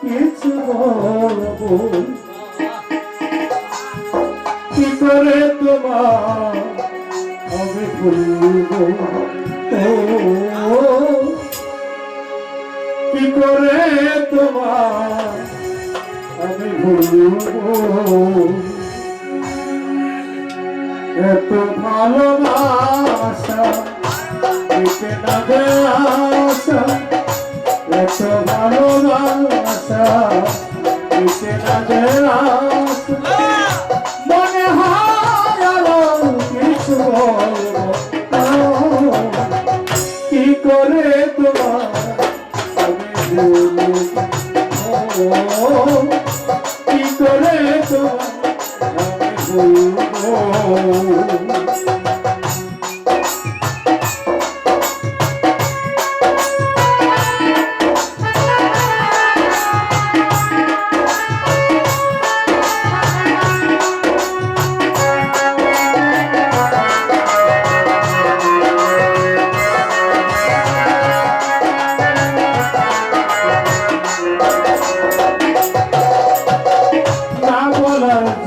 কিছু বলবো কি করে তোমার আমি ভুলবো কি করে তোমার আমি ভুলবো এত ভালোবাসা দিতে না দে আশা এত ভালোবাসা দিতে না দে আশা মনে হয় আরো কিছু বলবো কি করে তোমার আমি ভুলবো কি করে তোমার আমি ভুলবো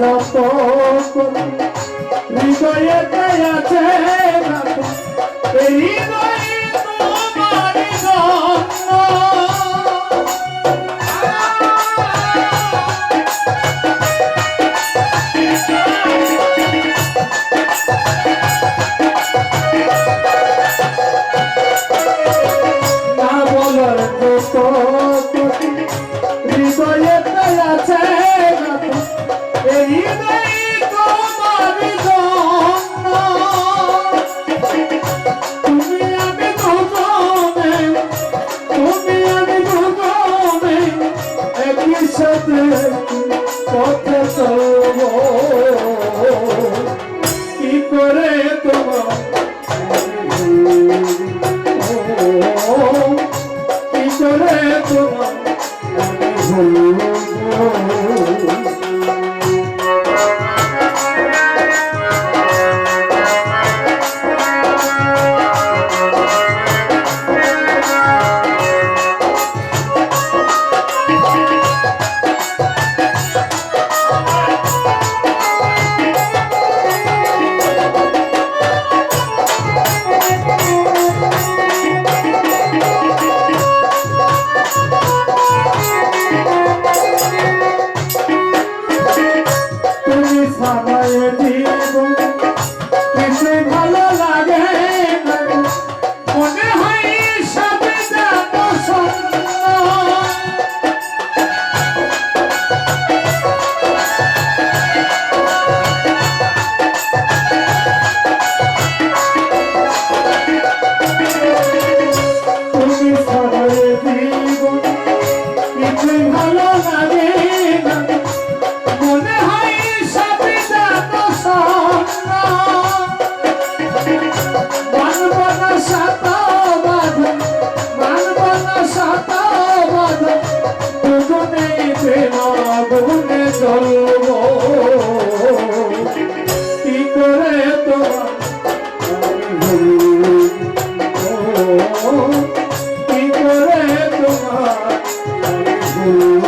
যত হৃদয়ে আছে এই হৃদয় তোমার জন্য না বলার যত হৃদয়ে আছে পথে চলবো কি করে তোমার কি করে তোমার চলবো কি করে তোমার আমি ভুলবো কি করে তোমার আমি ভুলবো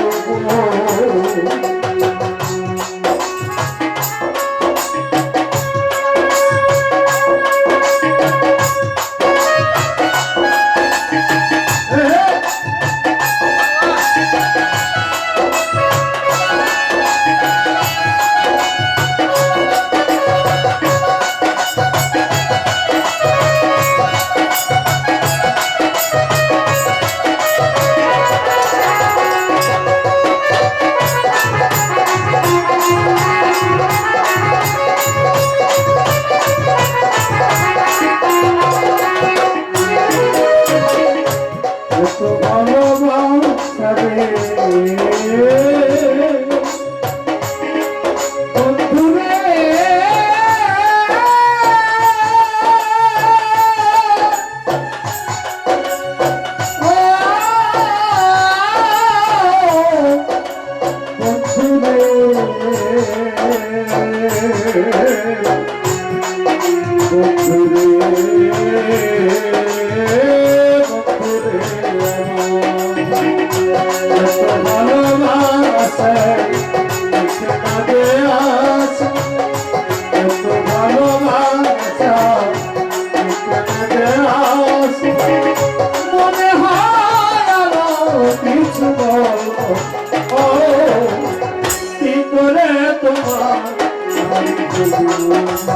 বন্ধুরে করে তোমার আমি ভুলবো